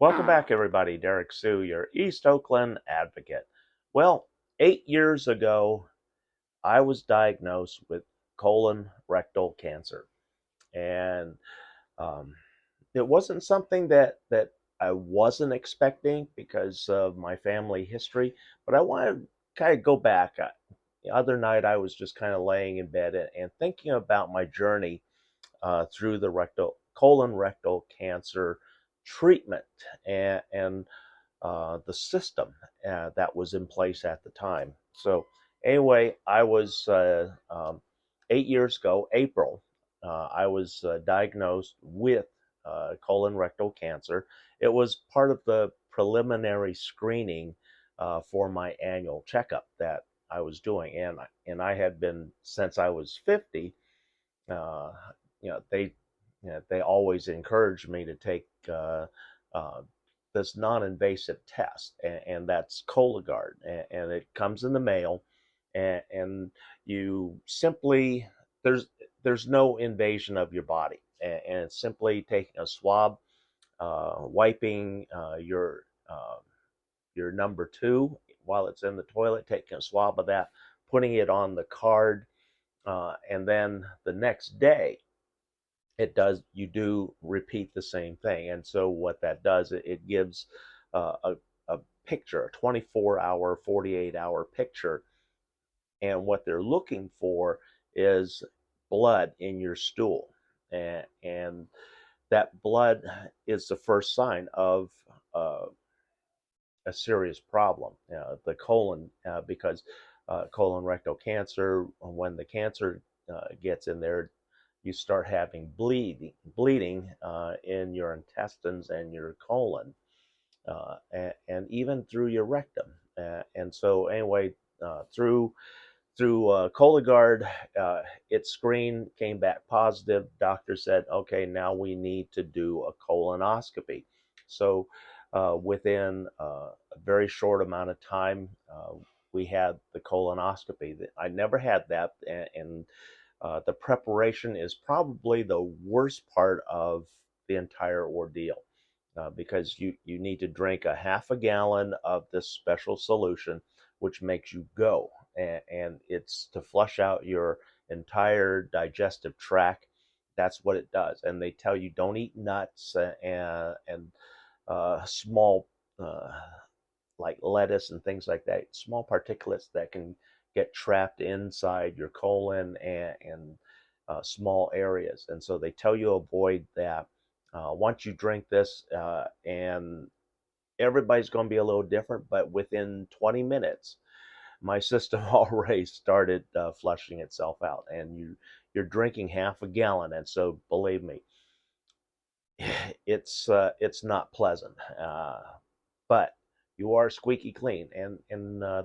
Welcome back, everybody. Derek Sue, your East Oakland advocate. Well, 8 years ago, I was diagnosed with colon rectal cancer, and um, it wasn't something that I wasn't expecting because of my family history. But I want to kind of go back. The other night, I was just kind of laying in bed and thinking about my journey through the colon rectal cancer treatment and the system that was in place at the time. So anyway, I was 8 years ago, April. I was diagnosed with colon rectal cancer. It was part of the preliminary screening for my annual checkup that I was doing, and I had been since I was 50. uh, they always encourage me to take uh, this non-invasive test, and that's Cologuard, and it comes in the mail, and you simply there's no invasion of your body, and it's simply taking a swab, wiping your number two while it's in the toilet, taking a swab of that, putting it on the card, and then the next day you do repeat the same thing. And so what that does, it gives a picture, a 24-hour, 48-hour picture, and what they're looking for is blood in your stool, and that blood is the first sign of uh, a serious problem, the colon, because colon rectal cancer, when the cancer gets in there, you start having bleeding in your intestines and your colon, and even through your rectum. And so, anyway, through Cologuard, it screened, came back positive. Doctor said, okay, now we need to do a colonoscopy. So within a very short amount of time, we had the colonoscopy. I never had that, and the preparation is probably the worst part of the entire ordeal, because you need to drink a half a gallon of this special solution, which makes you go. And it's to flush out your entire digestive tract. That's what it does. And they tell you don't eat nuts and small, uh, like lettuce and things like that, small particulates that can get trapped inside your colon and small areas. And so they tell you avoid that. Once you drink this, and everybody's going to be a little different, but within 20 minutes, my system already started flushing itself out, and you're drinking half a gallon, and so believe me, it's not pleasant, but you are squeaky clean. And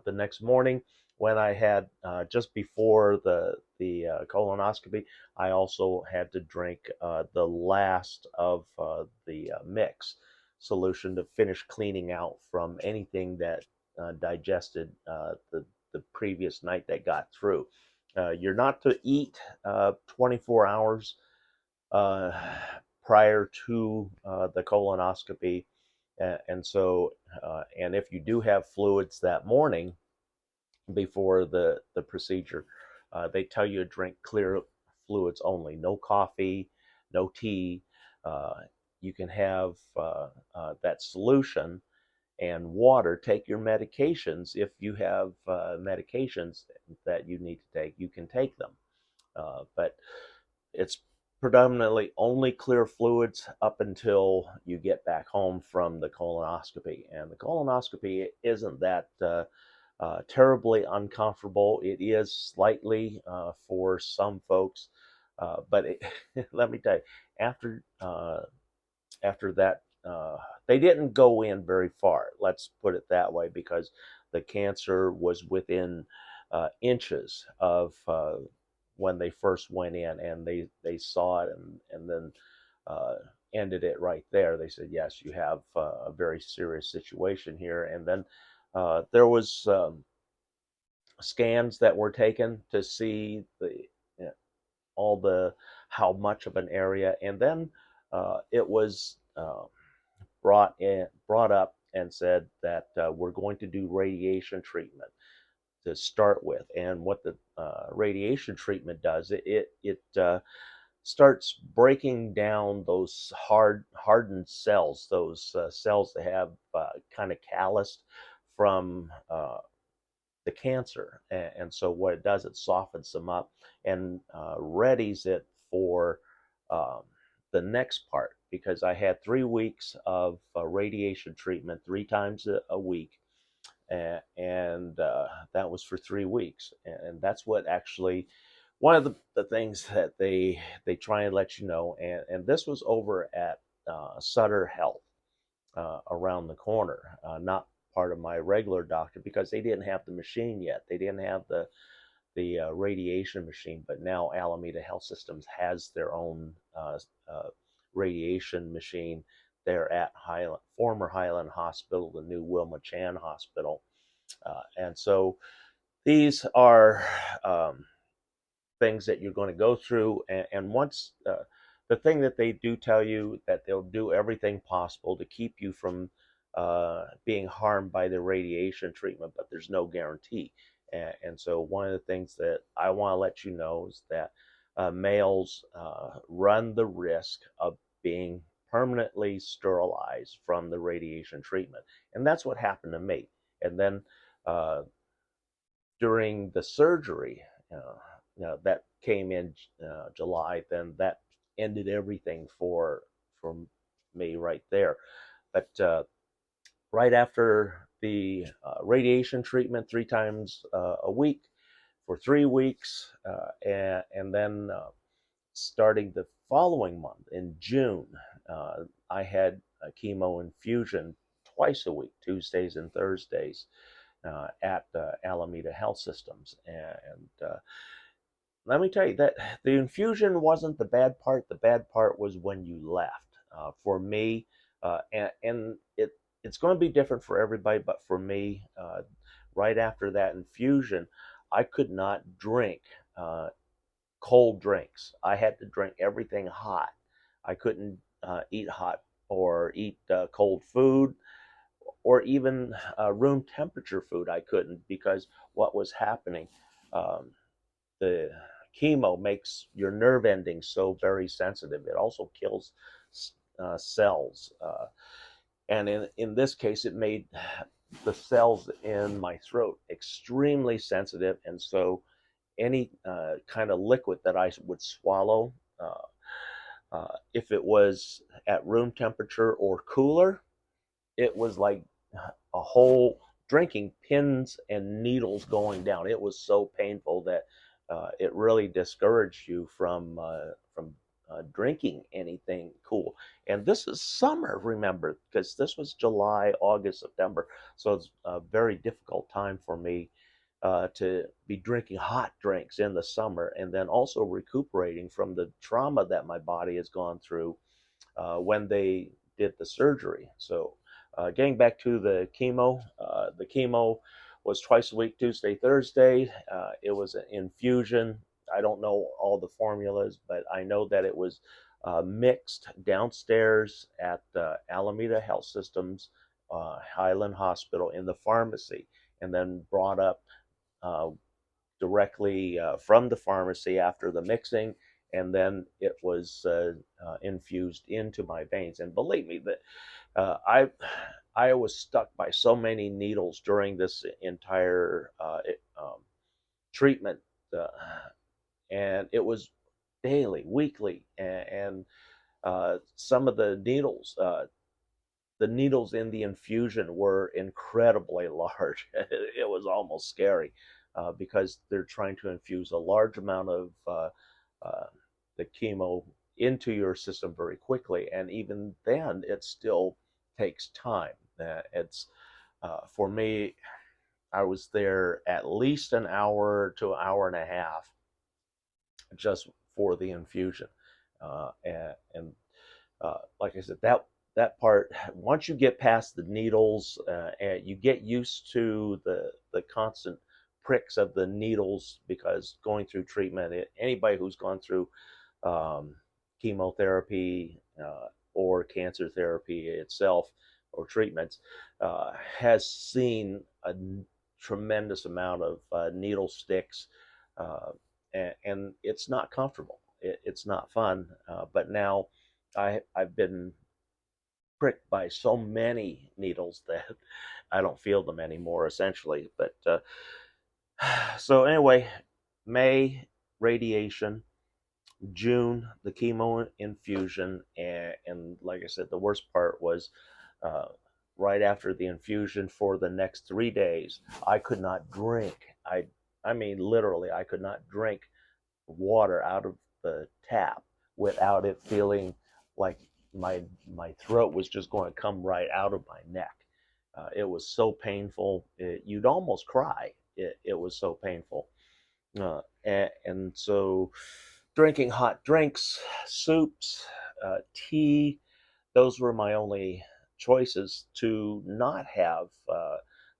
the next morning, when I had just before the colonoscopy, I also had to drink the last of the mix solution to finish cleaning out from anything that digested the previous night that got through. You're not to eat 24 hours uh, prior to the colonoscopy. And so, and if you do have fluids that morning before the procedure, they tell you to drink clear fluids only, no coffee, no tea. Uh, you can have that solution and water. Take your medications. If you have medications that you need to take, you can take them. But it's predominantly only clear fluids up until you get back home from the colonoscopy. And the colonoscopy isn't that terribly uncomfortable. It is slightly for some folks, but let me tell you, after after that, they didn't go in very far. Let's put it that way, because the cancer was within inches of when they first went in, and they saw it, and then uh, ended it right there. They said, yes, you have a very serious situation here. And then there was scans that were taken to see you know, all the how much of an area, and then it was brought up and said that we're going to do radiation treatment to start with. And what the radiation treatment does, it starts breaking down those hardened cells, those cells that have kind of calloused from the cancer. And so what it does, it softens them up and readies it for um, the next part. Because I had 3 weeks of radiation treatment 3 times a week, and that was for 3 weeks. And that's what actually one of the things that they try and let you know. And this was over at Sutter Health around the corner, not part of my regular doctor, because they didn't have the machine yet. They didn't have the radiation machine, but now Alameda Health Systems has their own radiation machine. They're at former Highland Hospital, the new Wilma Chan Hospital, and so these are things that you're going to go through. And once the thing that they do tell you, that they'll do everything possible to keep you from being harmed by the radiation treatment, but there's no guarantee. And so one of the things that I want to let you know is that males run the risk of being permanently sterilized from the radiation treatment. And that's what happened to me. And then uh, during the surgery, that came in July, then that ended everything for me right there. But right after the radiation treatment 3 times a week for 3 weeks, and then starting the following month in June, I had a chemo infusion twice a week, Tuesdays and Thursdays, at Alameda Health Systems. And let me tell you that the infusion wasn't the bad part. The bad part was when you left. For me, and it's going to be different for everybody, but for me, right after that infusion, I could not drink cold drinks. I had to drink everything hot. I couldn't eat hot or eat cold food, or even room temperature food. I couldn't, because what was happening, um, the chemo makes your nerve endings so very sensitive. It also kills cells. And in this case, it made the cells in my throat extremely sensitive. And so any kind of liquid that I would swallow, if it was at room temperature or cooler, it was like a whole drinking pins and needles going down. It was so painful that it really discouraged you from drinking anything cool. And this is summer, remember, because this was July, August, September, so it's a very difficult time for me to be drinking hot drinks in the summer, and then also recuperating from the trauma that my body has gone through when they did the surgery. So, getting back to the chemo was twice a week, Tuesday, Thursday. It was an infusion. I don't know all the formulas, but I know that it was mixed downstairs at Alameda Health Systems, Highland Hospital, in the pharmacy, and then brought up uh, directly from the pharmacy after the mixing, and then it was infused into my veins. And believe me, that I was stuck by so many needles during this entire treatment, uh, and it was daily, weekly, and some of the needles in the infusion were incredibly large. It was almost scary, because they're trying to infuse a large amount of uh, the chemo into your system very quickly, and even then, it still takes time. It's For me, I was there at least an hour to an hour and a half just for the infusion, and like I said, that part, once you get past the needles, and you get used to the constant pricks of the needles, because going through treatment, anybody who's gone through um, chemotherapy, or cancer therapy itself or treatments has seen a tremendous amount of needle sticks, and it's not comfortable. It's not fun. But now I've been pricked by so many needles that I don't feel them anymore, essentially. But so anyway, May radiation, June the chemo infusion, and like I said, the worst part was uh, right after the infusion for the next 3 days, I could not drink. I mean literally, I could not drink water out of the tap without it feeling like my throat was just going to come right out of my neck. It was so painful. You'd almost cry. It was so painful. And so drinking hot drinks, soups, tea, those were my only choices to not have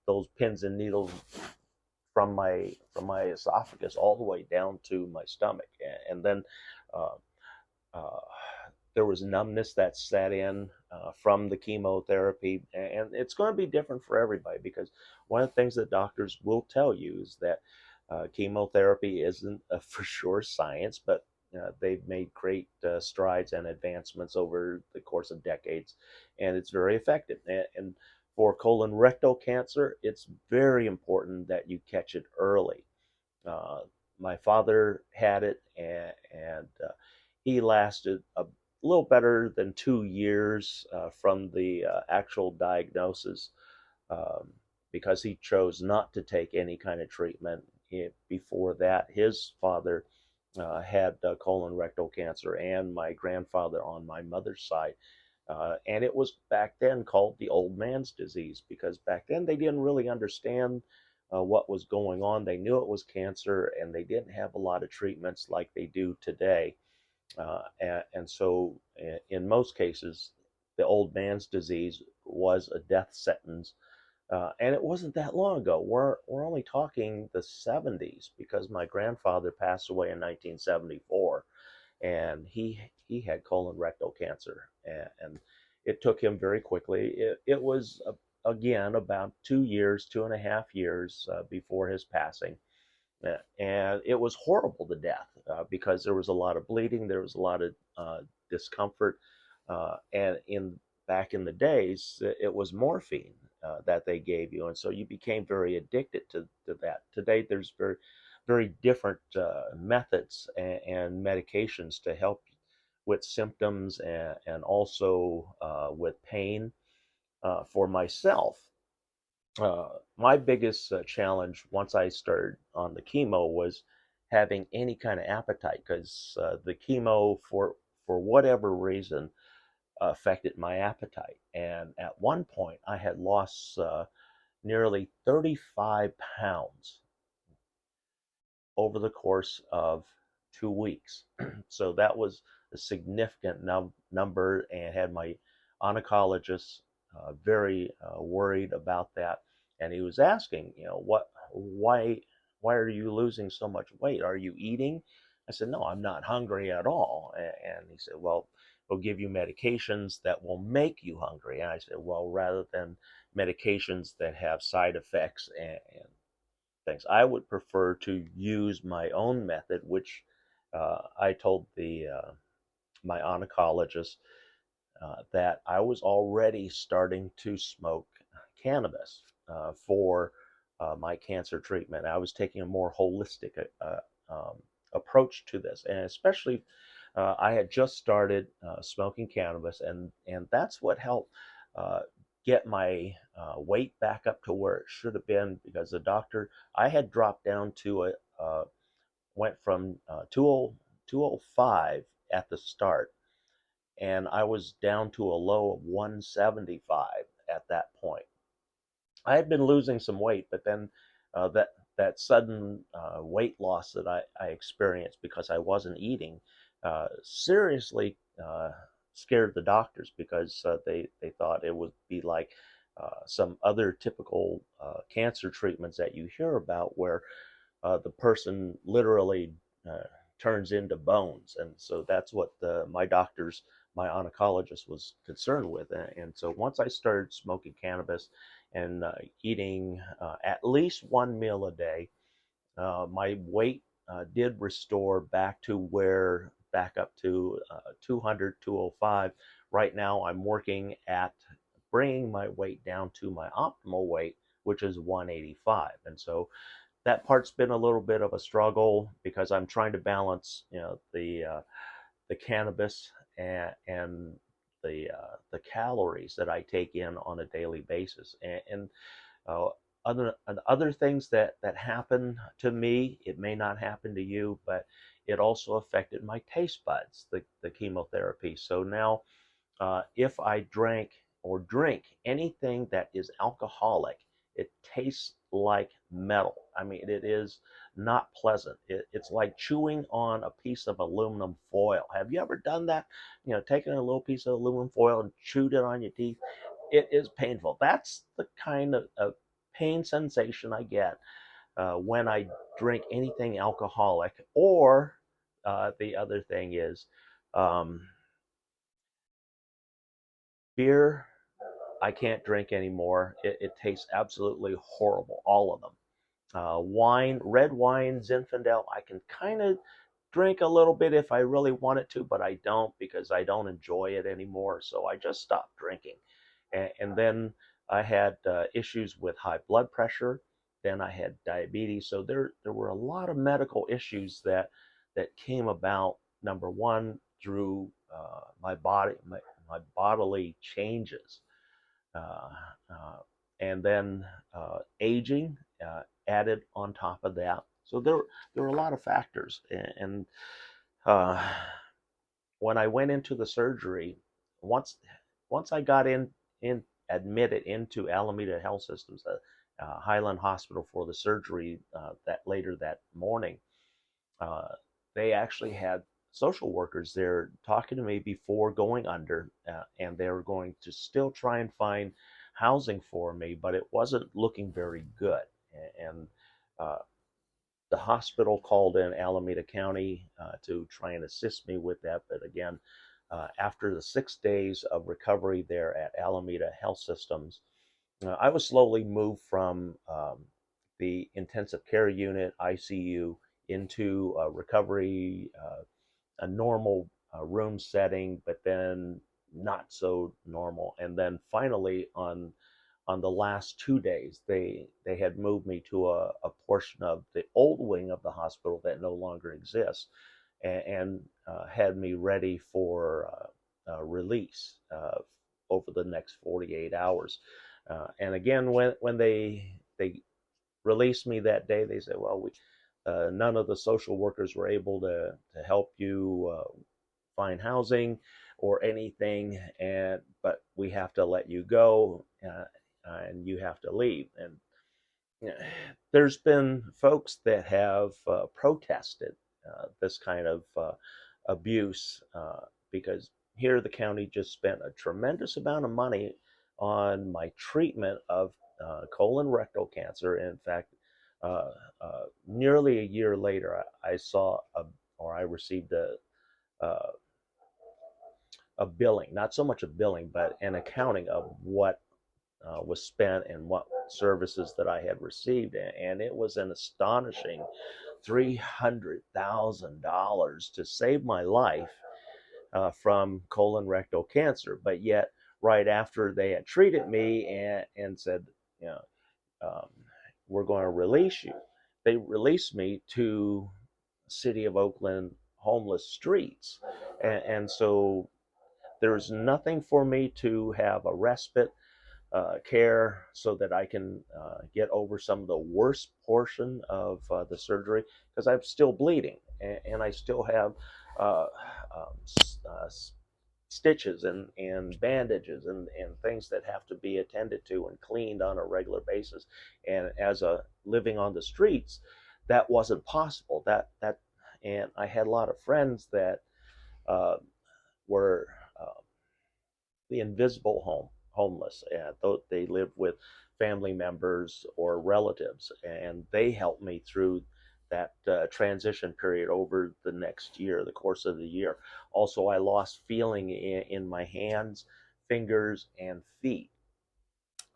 those pins and needles from my esophagus all the way down to my stomach, and then uh, uh, there was numbness that set in from the chemotherapy, and it's going to be different for everybody because one of the things that doctors will tell you is that chemotherapy isn't a for sure science, but they've made great strides and advancements over the course of decades, and it's very effective. And for colorectal cancer, it's very important that you catch it early. Uh, my father had it, and he lasted a little better than 2 years from the actual diagnosis, um, because he chose not to take any kind of treatment. Before that, his father had colorectal cancer, and my grandfather on my mother's side. And it was back then called the old man's disease because back then they didn't really understand what was going on. They knew it was cancer, and they didn't have a lot of treatments like they do today. And so, in most cases, the old man's disease was a death sentence. And it wasn't that long ago. We're only talking the 70s because my grandfather passed away in 1974, and he had colorectal cancer, and it took him very quickly. It was again about 2 years, 2.5 years before his passing, and it was horrible to death because there was a lot of bleeding, there was a lot of discomfort, and in back in the days, it was morphine that they gave you, and so you became very addicted to that. Today, there's very different methods and medications to help with symptoms and also with pain. For myself, my biggest challenge once I started on the chemo was having any kind of appetite because the chemo, for whatever reason, affected my appetite. And at one point, I had lost nearly 35 pounds over the course of 2 weeks. So that was a significant number, and had my oncologist very worried about that. And he was asking, why are you losing so much weight? Are you eating? I said, no, I'm not hungry at all. And he said, well, we'll give you medications that will make you hungry. And I said, well, rather than medications that have side effects and things, I would prefer to use my own method, which I told the my oncologist that I was already starting to smoke cannabis for my cancer treatment. I was taking a more holistic approach to this, and especially I had just started smoking cannabis, and that's what helped uh, get my weight back up to where it should have been because the doctor, I had dropped down to went from 205 at the start, and I was down to a low of 175 at that point. I had been losing some weight, but then that sudden weight loss that I experienced because I wasn't eating seriously scared the doctors because they thought it would be like some other typical cancer treatments that you hear about, where the person literally turns into bones, and so that's what my doctors my oncologist was concerned with. And so once I started smoking cannabis and eating at least one meal a day, my weight did restore back up to 200, 205. Right now, I'm working at bringing my weight down to my optimal weight, which is 185. And so that part's been a little bit of a struggle because I'm trying to balance, the cannabis and the calories that I take in on a daily basis, and uh, other things that happen to me, it may not happen to you, but it also affected my taste buds, the chemotherapy. So now, if I drank or drink anything that is alcoholic, it tastes like metal. I mean, it is not pleasant. It's like chewing on a piece of aluminum foil. Have you ever done that? Taken a little piece of aluminum foil and chewed it on your teeth. It is painful. That's the kind of pain sensation I get when I drink anything alcoholic. Or the other thing is um, beer. I can't drink anymore. It tastes absolutely horrible, all of them. Wine, red wine, Zinfandel, I can kind of drink a little bit if I really wanted to, but I don't because I don't enjoy it anymore. So I just stopped drinking. And then I had issues with high blood pressure. Then I had diabetes. So there were a lot of medical issues that came about. Number one, through my bodily changes, uh, uh, and then aging added on top of that. So there were a lot of factors, and uh, when I went into the surgery, once once I got in admitted into Alameda Health Systems, Highland Hospital for the surgery that later that morning, uh, they actually had social workers there talking to me before going under, and they were going to still try and find housing for me, but it wasn't looking very good. And uh, the hospital called in Alameda County to try and assist me with that. But again, after the 6 days of recovery there at Alameda Health Systems, I was slowly moved from the intensive care unit, ICU, into recovery, a normal room setting, but then not so normal. And then finally, on the last 2 days, they had moved me to a portion of the old wing of the hospital that no longer exists, and had me ready for release over the next 48 hours. And again, when they released me that day, they said, "Well, none of the social workers were able to help you find housing or anything, and but we have to let you go, and you have to leave." And you know, there's been folks that have protested this kind of abuse because here the county just spent a tremendous amount of money on my treatment of colon-rectal cancer. In fact, nearly a year later, I saw or I received uh, a billing, not so much a billing, but an accounting of what was spent and what services that I had received, and it was an astonishing $300,000 to save my life from colon rectal cancer. But yet, right after they had treated me and said, you know, um, we're going to release you, they released me to City of Oakland homeless streets, and so there's nothing for me to have a respite care so that I can get over some of the worst portion of the surgery because I'm still bleeding and I still have uh, um, uh, stitches and bandages and things that have to be attended to and cleaned on a regular basis. And as a living on the streets, that wasn't possible. And I had a lot of friends that uh, were the invisible homeless. They live with family members or relatives, and they helped me through transition period over the next year, the course of the year. Also, I lost feeling in my hands, fingers, and feet.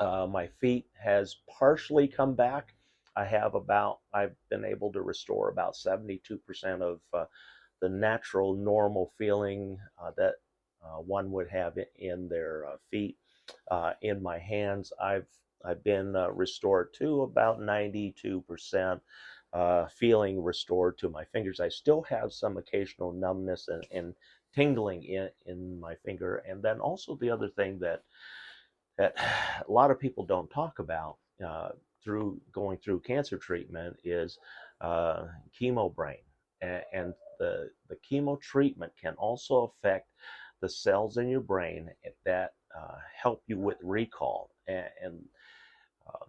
My feet has partially come back. I've been able to restore about 72% of the natural normal feeling that one would have in their feet. In my hands, I've been restored to about 92%. Feeling restored to my fingers. I still have some occasional numbness and tingling in my finger. And then also the other thing that a lot of people don't talk about through going through cancer treatment is chemo brain. And the chemo treatment can also affect the cells in your brain that help you with recall. And um,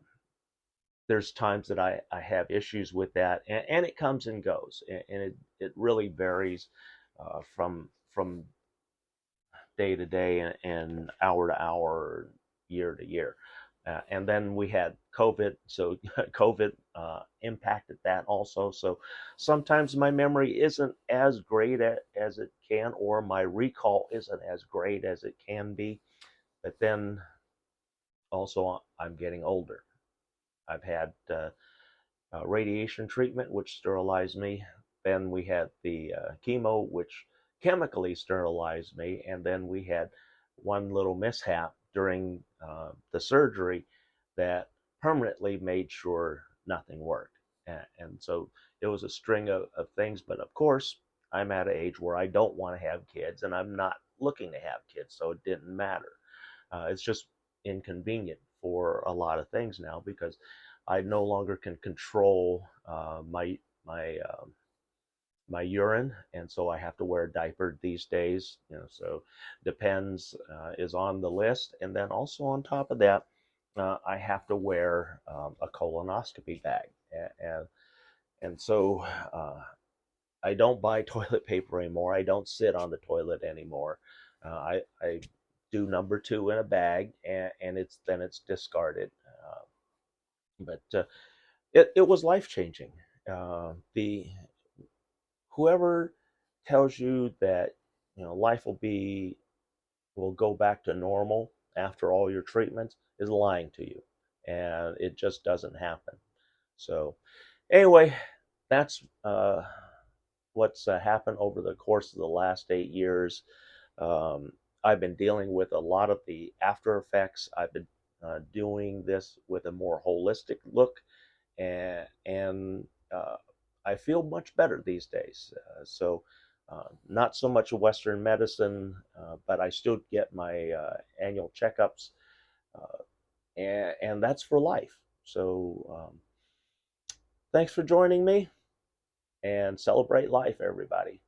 there's times that I have issues with that, and it comes and goes, and it really varies from day to day and hour to hour, year to year. And then we had COVID, so COVID impacted that also. So sometimes my memory isn't as great as it can, or my recall isn't as great as it can be. But then also, I'm getting older. I've had radiation treatment, which sterilized me. Then we had the chemo, which chemically sterilized me. And then we had one little mishap during the surgery that permanently made sure nothing worked. And so it was a string of things. But of course, I'm at an age where I don't want to have kids, and I'm not looking to have kids, so it didn't matter. It's just inconvenient for a lot of things now because I no longer can control my urine, and so I have to wear a diaper these days. So Depends is on the list, and then also on top of that, I have to wear a colonoscopy bag, and so I don't buy toilet paper anymore. I don't sit on the toilet anymore. I do number two in a bag, and it's discarded. But it was life changing. The Whoever tells you that life will go back to normal after all your treatments is lying to you, and it just doesn't happen. So anyway, that's what's happened over the course of the last 8 years. Um, I've been dealing with a lot of the after effects. I've been doing this with a more holistic look, and I feel much better these days. Not so much Western medicine, but I still get my annual checkups, and that's for life. So thanks for joining me, and celebrate life, everybody.